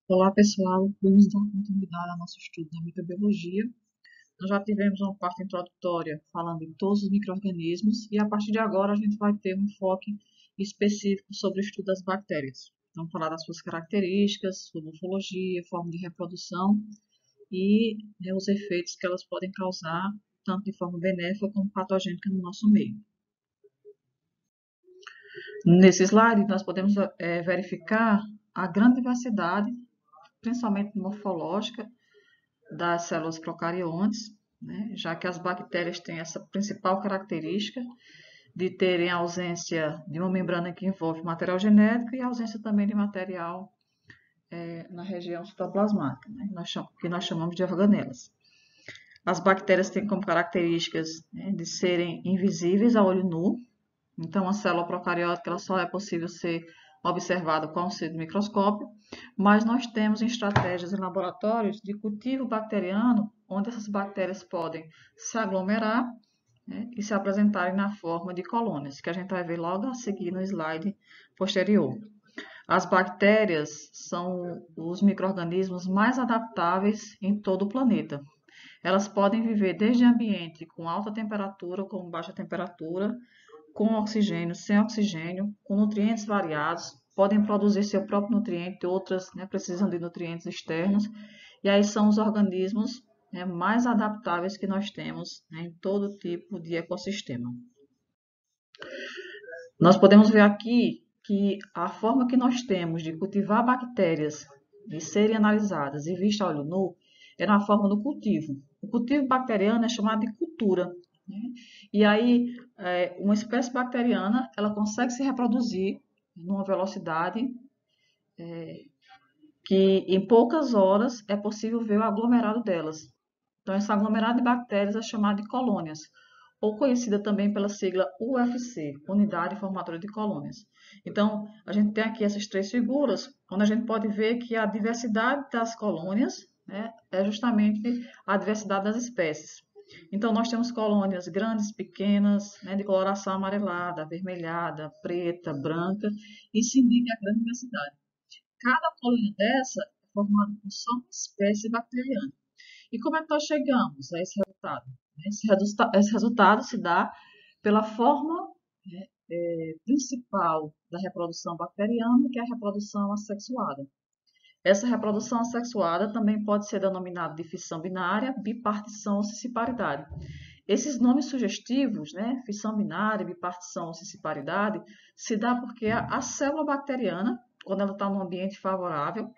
Olá, pessoal. Vamos dar continuidade ao nosso estudo da microbiologia. Nós já tivemos uma parte introdutória falando de todos os micro-organismos e a partir de agora a gente vai ter um enfoque específico sobre o estudo das bactérias. Vamos falar das suas características, sua morfologia, forma de reprodução e os efeitos que elas podem causar, tanto de forma benéfica como patogênica no nosso meio. Nesse slide, nós podemos verificar a grande diversidade, principalmente morfológica, das células procariontes, né, já que as bactérias têm essa principal característica de terem a ausência de uma membrana que envolve material genético e a ausência também de material na região citoplasmática, né, que nós chamamos de organelas. As bactérias têm como características, né, de serem invisíveis a olho nu, então a célula procariótica ela só é possível ser observada com auxílio do microscópio, mas nós temos estratégias em laboratórios de cultivo bacteriano, onde essas bactérias podem se aglomerar, né, e se apresentarem na forma de colônias, que a gente vai ver logo a seguir no slide posterior. As bactérias são os micro-organismos mais adaptáveis em todo o planeta. Elas podem viver desde ambiente com alta temperatura, como baixa temperatura, com oxigênio, sem oxigênio, com nutrientes variados, podem produzir seu próprio nutriente, outras, né, precisam de nutrientes externos, e aí são os organismos, né, mais adaptáveis que nós temos, né, em todo tipo de ecossistema. Nós podemos ver aqui que a forma que nós temos de cultivar bactérias, de serem analisadas e vistas a olho nu, é na forma do cultivo. O cultivo bacteriano é chamado de cultura, né? E aí, uma espécie bacteriana, ela consegue se reproduzir numa velocidade que em poucas horas é possível ver o aglomerado delas. Então, esse aglomerado de bactérias é chamado de colônias, ou conhecida também pela sigla UFC, Unidade Formadora de Colônias. Então, a gente tem aqui essas três figuras, onde a gente pode ver que a diversidade das colônias, né, é justamente a diversidade das espécies. Então, nós temos colônias grandes, pequenas, né, de coloração amarelada, avermelhada, preta, branca, e se indica a grande diversidade. Cada colônia dessa é formada por só uma espécie bacteriana. E como é que nós chegamos a esse resultado? Esse resultado se dá pela forma, né, principal da reprodução bacteriana, que é a reprodução assexuada. Essa reprodução assexuada também pode ser denominada de fissão binária, bipartição ou cisparidade. Esses nomes sugestivos, né, fissão binária, bipartição ou cisparidade, se dá porque a célula bacteriana, quando ela está num ambiente favorável,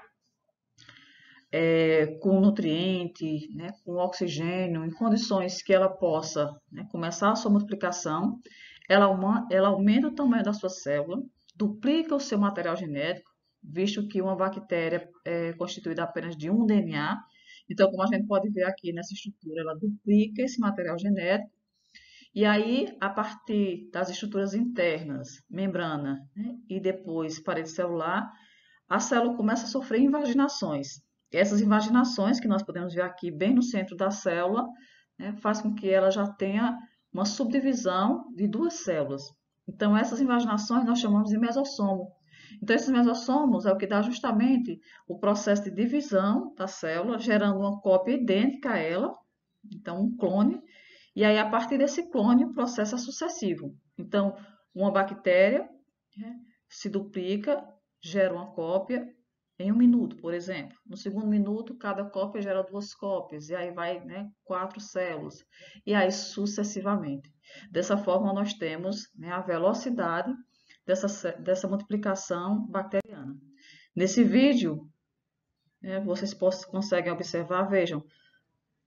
com nutriente, né, com oxigênio, em condições que ela possa, né, começar a sua multiplicação, ela aumenta o tamanho da sua célula, duplica o seu material genético, visto que uma bactéria é constituída apenas de um DNA. Então, como a gente pode ver aqui nessa estrutura, ela duplica esse material genético. E aí, a partir das estruturas internas, membrana, né, e depois parede celular, a célula começa a sofrer invaginações. Essas invaginações, que nós podemos ver aqui bem no centro da célula, né, faz com que ela já tenha uma subdivisão de duas células. Então, essas invaginações nós chamamos de mesossomo. Então, esses mesossomos é o que dá justamente o processo de divisão da célula, gerando uma cópia idêntica a ela, então um clone, e aí a partir desse clone o processo é sucessivo. Então, uma bactéria, né, se duplica, gera uma cópia em 1 minuto, por exemplo. No segundo minuto, cada cópia gera duas cópias, e aí vai, né, 4 células, e aí sucessivamente. Dessa forma, nós temos, né, a velocidade dessa multiplicação bacteriana. Nesse vídeo, né, vocês conseguem observar, vejam,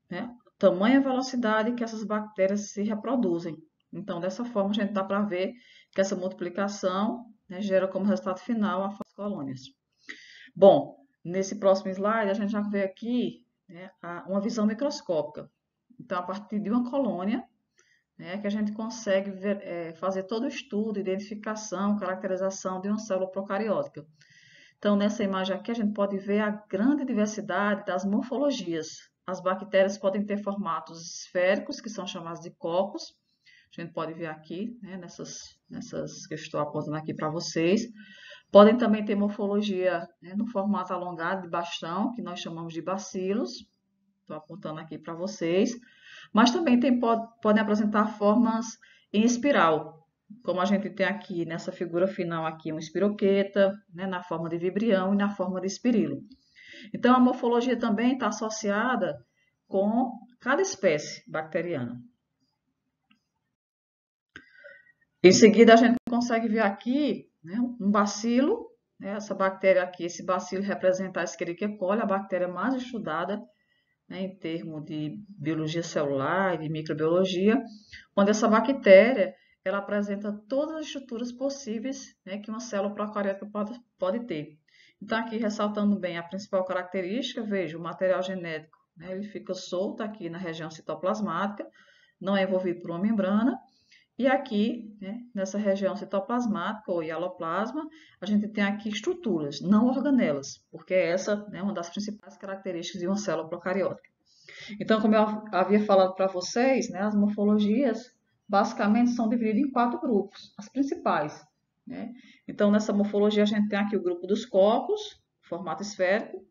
né, tamanha velocidade que essas bactérias se reproduzem. Então, dessa forma, a gente dá para ver que essa multiplicação, né, gera como resultado final as colônias. Bom, nesse próximo slide, a gente já vê aqui, né, uma visão microscópica. Então, a partir de uma colônia, né, que a gente consegue fazer todo o estudo, identificação, caracterização de uma célula procariótica. Então, nessa imagem aqui, a gente pode ver a grande diversidade das morfologias. As bactérias podem ter formatos esféricos, que são chamados de cocos. A gente pode ver aqui, né, nessas que eu estou apontando aqui para vocês. Podem também ter morfologia, né, no formato alongado de bastão, que nós chamamos de bacilos. Estou apontando aqui para vocês. Mas também podem apresentar formas em espiral, como a gente tem aqui nessa figura final aqui, uma espiroqueta, né, na forma de vibrião e na forma de espirilo. Então, a morfologia também está associada com cada espécie bacteriana. Em seguida, a gente consegue ver aqui, né, um bacilo, né, essa bactéria aqui, esse bacilo representa a Escherichia coli, a bactéria mais estudada, né, em termos de biologia celular e de microbiologia, onde essa bactéria ela apresenta todas as estruturas possíveis, né, que uma célula procariótica pode ter. Então, aqui ressaltando bem a principal característica, veja, o material genético, né, ele fica solto aqui na região citoplasmática, não é envolvido por uma membrana, e aqui, né, nessa região citoplasmática ou hialoplasma, a gente tem aqui estruturas, não organelas, porque essa é, né, uma das principais características de uma célula procariótica. Então, como eu havia falado para vocês, né, as morfologias basicamente são divididas em 4 grupos, as principais, né? Então, nessa morfologia, a gente tem aqui o grupo dos cocos, formato esférico.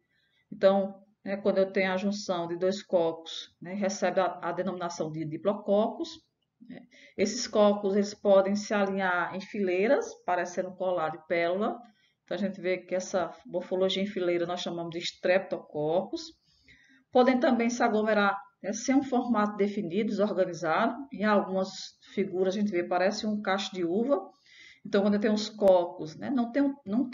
Então, né, quando eu tenho a junção de 2 cocos, né, recebe a denominação de diplococos. Né? Esses cocos eles podem se alinhar em fileiras, parecendo colar de pérola. Então, a gente vê que essa morfologia em fileira nós chamamos de streptococcus. Podem também se aglomerar, né, sem um formato definido, desorganizado. Em algumas figuras a gente vê, parece um cacho de uva. Então, quando tem os cocos, né, não tem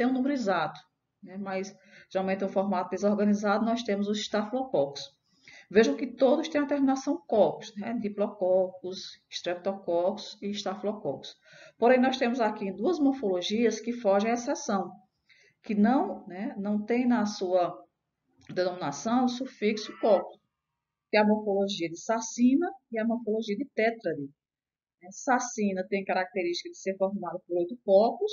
um número exato, né, mas geralmente é um formato desorganizado, nós temos os estafilococos. Vejam que todos têm a terminação cocos, né, diplococos, streptococcus e estafilococos. Porém, nós temos aqui 2 morfologias que fogem à exceção, que não, né, não tem na sua denominação o sufixo coccus, que é a morfologia de Sacina e a morfologia de Tétrade. Sacina tem característica de ser formada por 8 cocos,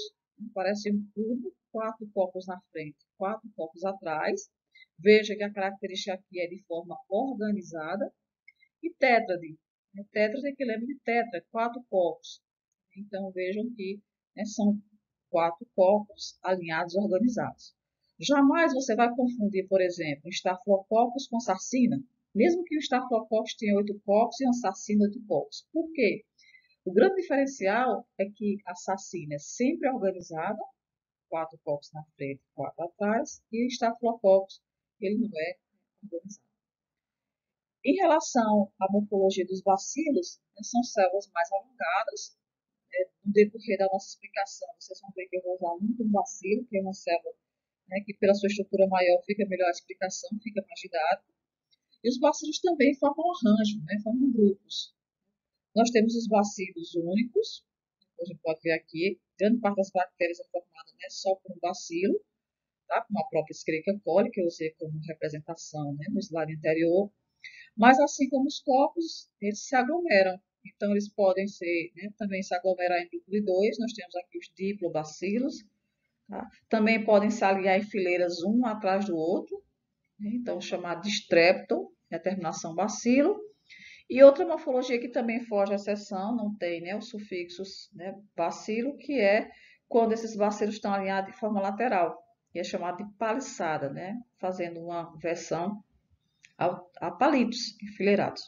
parece um cubo, 4 cocos na frente, 4 cocos atrás. Veja que a característica aqui é de forma organizada. E tétrade, né? Tétrade é que lembra de tetra, 4 cocos. Então vejam que, né, são 4 cocos alinhados, organizados. Jamais você vai confundir, por exemplo, Staphylococcus com Sarcina, mesmo que o Staphylococcus tenha 8 cocos e a Sarcina 8 cocos. Por quê? O grande diferencial é que a Sarcina é sempre organizada, 4 cocos na frente, 4 atrás, e o Staphylococcus, ele não é organizado. Em relação à morfologia dos bacilos, né, são células mais alongadas. No decorrer da nossa explicação, vocês vão ver que eu vou usar muito um bacilo, que é uma célula, né, que pela sua estrutura maior fica melhor a explicação, fica mais didático. E os bacilos também formam arranjo, né, formam grupos. Nós temos os bacilos únicos, a gente pode ver aqui, grande parte das bactérias é formada, né, só por um bacilo, tá? Como a própria Escherichia coli, que eu usei como representação, né, no slide anterior. Mas assim como os cocos, eles se aglomeram. Então, eles podem ser, né, também se aglomerar em grupo de 2. Nós temos aqui os diplobacilos. Tá? Também podem se aliar em fileiras um atrás do outro. Né? Então, chamado de strepto, é a terminação bacilo. E outra morfologia que também foge à exceção, não tem, né, os sufixos, né, bacilo, que é quando esses bacilos estão alinhados de forma lateral. E é chamado de paliçada, né, fazendo uma versão a palitos enfileirados.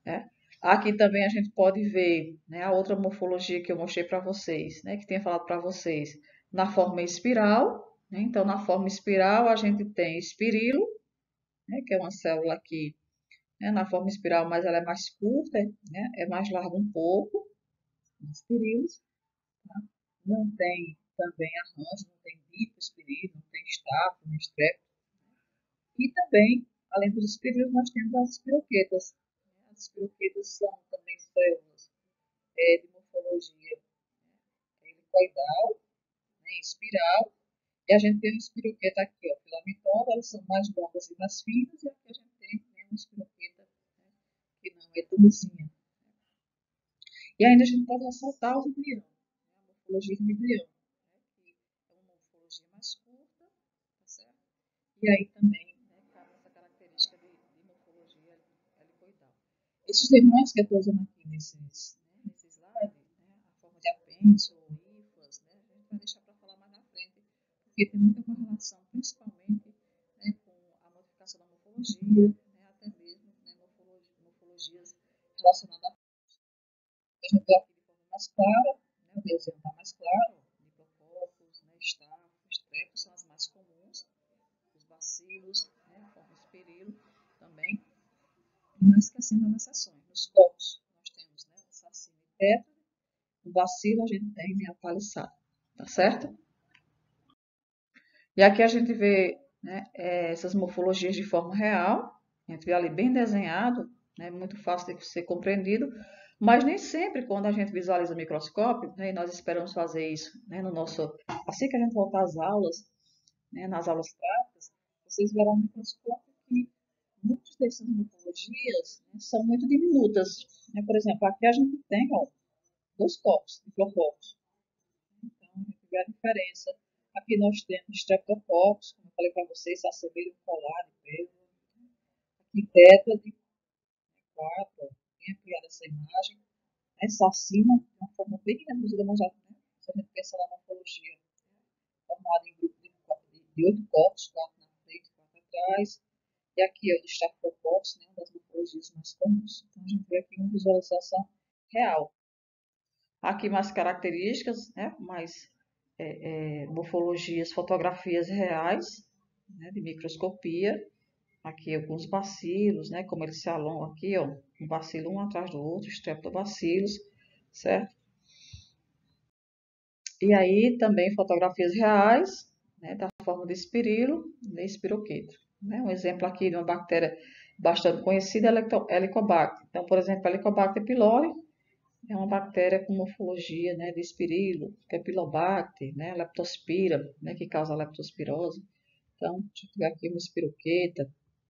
Né? Aqui também a gente pode ver, né, a outra morfologia que eu mostrei para vocês, né, que tinha falado para vocês, na forma espiral. Né? Então, na forma espiral, a gente tem espirilo, né, que é uma célula aqui, né, na forma espiral, mas ela é mais curta, né, é mais larga um pouco, espirilos. Tá? Não tem também arranjo, não tem dipoespirilo, não tem estafo, não estrep. E também, além dos espíritos, nós temos as espiroquetas. As espiroquetas são também células de morfologia helicoidal, né, espiral. E a gente tem uma espiroqueta aqui, ó, filamentosa, elas são mais longas e mais finas, e aqui a gente tem, né, uma espiroqueta, né, que não é tubuzinha. E ainda a gente pode ressaltar o embrião, né, a morfologia do embrião, né, que é uma morfologia mais curta, tá certo? E aí também, né, cabe essa característica de morfologia helicoidal. Esses demais que eu estou usando aqui nesse slide, né, a forma de apêndice ou hifas, né, a gente vai deixar para falar mais na frente. porque tem muita correlação, principalmente, né, com a modificação da morfologia, né, até mesmo, né, morfologias relacionadas a... A gente vê aqui de forma mais clara, né, o desenho está mais claro, diplococcus, né, staph, streptococcus são as mais comuns, os bacilos, né, como o esperilo também. E não esquecendo das exceções. Nos cocos, nós temos, né, o Sarcina e Tetra. No bacilo, a gente tem a paliçada, tá certo? E aqui a gente vê, né, essas morfologias de forma real. A gente vê ali bem desenhado, né, muito fácil de ser compreendido. Mas nem sempre, quando a gente visualiza o microscópio, né, e nós esperamos fazer isso, né, no nosso... Assim que a gente voltar às aulas, né, nas aulas práticas, vocês verão no microscópio que muitas dessas morfologias, né, são muito diminutas. Né? Por exemplo, aqui a gente tem, ó, 2 copos, diplococcus. Então, a gente vê a diferença. Aqui nós temos streptococcus, como eu falei para vocês, Sassevieria colar de pelo. Aqui tetra de 4, bem ampliada essa imagem. Essa acima, de uma forma bem reduzida, mas já, né? Se a gente pensar na morfologia, formada em grupo de 8 copos, 4 na frente e 4 atrás. E aqui é o Staphylococcus, né, uma das morfologias mais comuns. Então, a gente vê aqui uma visualização real. Aqui mais características, né, mais morfologias, fotografias reais, né, de microscopia. Aqui alguns bacilos, né, como eles se alongam aqui, ó, um bacilo um atrás do outro, streptobacilos, certo? E aí também fotografias reais, né, da forma de espirilo, de espiroqueta. Né? Um exemplo aqui de uma bactéria bastante conhecida é a Helicobacter. Então, por exemplo, a Helicobacter pylori é uma bactéria com morfologia, né, de espirilo, Campylobacter, né, Leptospira, né, que causa leptospirose. Então, deixa eu pegar aqui uma espiroqueta,